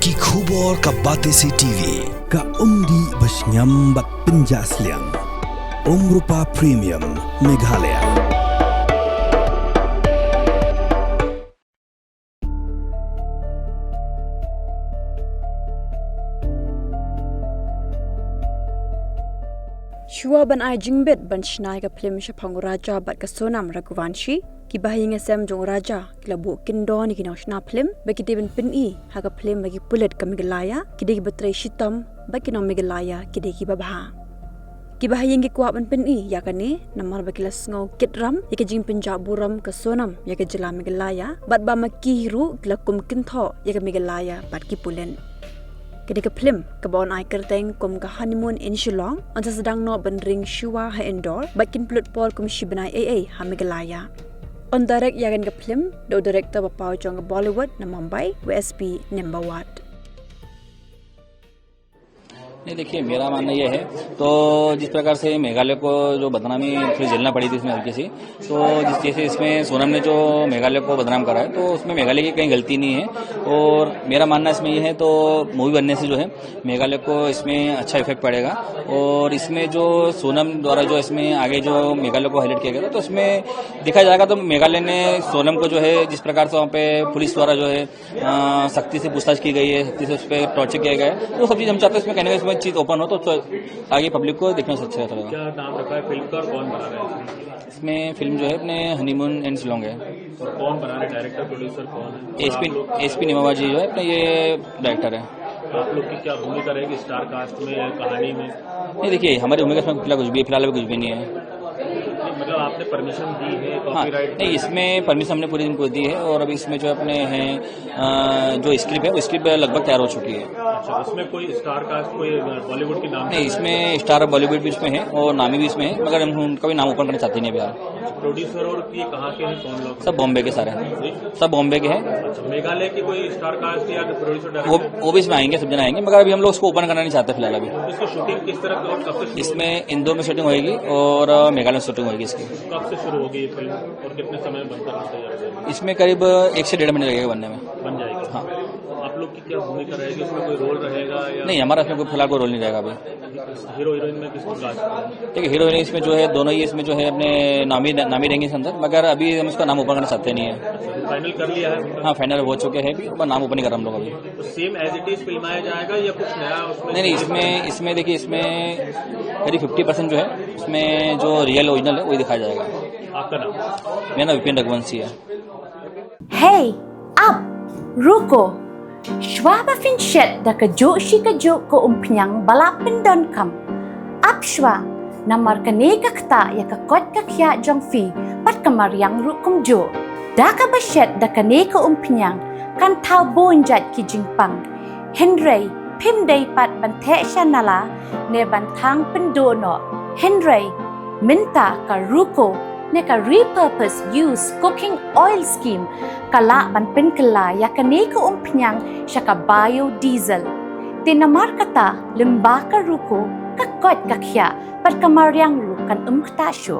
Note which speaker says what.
Speaker 1: Ki khubor ka Batesi TV ka umdi basnyam bak penjaslian Rupa Premium Meghalaya.
Speaker 2: Shua ban ai jingbet ban shnai ka plim shapang raja bat ka sonam Raghuvanshi ki bahing SM jong raja kilabu kindon ki nausna plim bagi deben pini ha ka plim bagi pulet ka Meghalaya ki de batrai shitam bagi no Meghalaya ki de ki babha ki bahing ki kuat ban pini ya kane namar bagi las ngau kitram ya ka jing Punjab buram ka sonam ya ka jela Meghalaya bat ba makki hiru kilakum kintho ya ka Meghalaya bat ki pulen ketika film kebon ai kerteng kom ka honeymoon in Shillong anta sedang no benring Shua ha endor bakin plut pol kom shibnai AA ha Meghalaya on direct yagan ka film do director bapau jong Bollywood na Mumbai WSP Nimbawat.
Speaker 3: नहीं देखिए मेरा मानना यह है तो जिस प्रकार से मेघालय को जो बदनामी फिर झेलना पड़ी थी इसमें हल्की सी तो जिस जैसे इसमें सोनम ने जो मेघालय को बदनाम करा है तो उसमें मेघालय की कहीं गलती नहीं है और मेरा मानना इसमें यह है तो मूवी बनने से जो है मेघालय को इसमें अच्छा इफेक्ट पड़ेगा और इसमें जो सोनम द्वारा जो इसमें आगे जो मेघालय को हाईलाइट किया गया तो उसमें देखा जाएगा तो मेघालय ने सोनम को जो है जिस प्रकार से वहाँ पे पुलिस द्वारा जो है सख्ती से पूछताछ की गई है सख्ती से उस पर टॉर्चर किया गया है तो सब चीज हम चाहते हैं इसमें कहने का चीज ओपन हो तो आगे पब्लिक को देखना से अच्छा लगेगा।
Speaker 4: क्या नाम रखा है फिल्म का और कौन बना रहा है
Speaker 3: इसमें फिल्म जो है अपने हनीमून एंड शिलोंग है
Speaker 4: और कौन बना रहे डायरेक्टर प्रोड्यूसर कौन है
Speaker 3: एसपी निमावा जी जो है अपने ये डायरेक्टर है।
Speaker 4: आप लोग की क्या भूमिका रहेगी स्टार कास्ट में या कहानी में?
Speaker 3: नहीं देखिए हमारी भूमिका इसमें फिलहाल अभी कुछ भी नहीं है।
Speaker 4: मतलब आपने परमिशन दी है
Speaker 3: हाँ
Speaker 4: कॉपीराइट?
Speaker 3: नहीं इसमें परमिशन हमने पूरी इनको दी है और अभी इसमें जो अपने हैं जो स्क्रिप्ट है वो स्क्रिप्ट लगभग तैयार हो चुकी है।
Speaker 4: अच्छा इसमें कोई स्टार कास्ट कोई बॉलीवुड के नाम
Speaker 3: नहीं इसमें स्टार बॉलीवुड भी इसमें है और नामी भी इसमें है मगर हम उनका भी नाम ओपन करना चाहते नहीं अभी।
Speaker 4: प्रोड्यूसर और ये कहाँ के हैं कौन लोग?
Speaker 3: सब बॉम्बे के सारे हैं सब बॉम्बे के हैं।
Speaker 4: अच्छा मेघालय की कोई स्टार कास्ट या प्रोड्यूसर
Speaker 3: वो भी इसमें आएंगे सब जन आएंगे मगर अभी हम लोग उसको ओपन करना नहीं चाहते फिलहाल अभी।
Speaker 4: इसकी शूटिंग किस तरह की और कब से?
Speaker 3: इसमें इंदौर में शूटिंग होगी और मेघालय में शूटिंग होगी इसकी।
Speaker 4: कब से शुरू होगी ये फिल्म और कितने समय में बनकर तैयार है?
Speaker 3: इसमें करीब 1 से 1.5 महीने लगेगा बनने में।
Speaker 4: बन जाएगा।
Speaker 3: हाँ
Speaker 4: आप लोग की क्या भूमिका रहेगी इसमें कोई रोल रहेगा या
Speaker 3: नहीं हमारा इसमें कोई फिलहाल कोई रोल नहीं रहेगा अभी।
Speaker 4: हीरो हीरोइन में किसको कास्ट?
Speaker 3: देखिए हीरो हीरोइन इसमें जो है दोनों ही इसमें जो है अपने नामी रहेंगे इस अंदर मगर अभी हम इसका नाम ओपन करना चाहते नहीं है।
Speaker 4: फाइनल कर लिया है?
Speaker 3: हाँ फाइनल हो चुके हैं पर नाम ओपन नहीं कर रहा हम लोग अभी।
Speaker 4: तो सेम एज इट इज फिल्माया जाएगा या कुछ नया उसमें?
Speaker 3: नहीं इसमें देखिए इसमें करीब 50% जो है उसमें जो रियल ओरिजिनल है वही दिखाया जाएगा।
Speaker 4: आपका नाम?
Speaker 3: मेरा नाम विपिन रघुवंशी है।
Speaker 5: Hey, up, ruko. Shwa fin shet da ka jo shi ka jo ko umpiang balapin don kam. Up shwa, namar ka ne ka kta ya ka kot ka kya jong fi pat kamar yang rukum jo. Da ka ba shet da ka ne ka umpiang kan tau bon jat ki jingpang. Henry, pim day pat ban the shanala ne ban thang pendo no. Henry, minta ka ruko ne ka repurpose use cooking oil scheme kala ban pen kala ya kane ka umpnyang shaka biodiesel tinamar kata limba ka ruko ka kot ka khya par kamaryang ru kan kta sho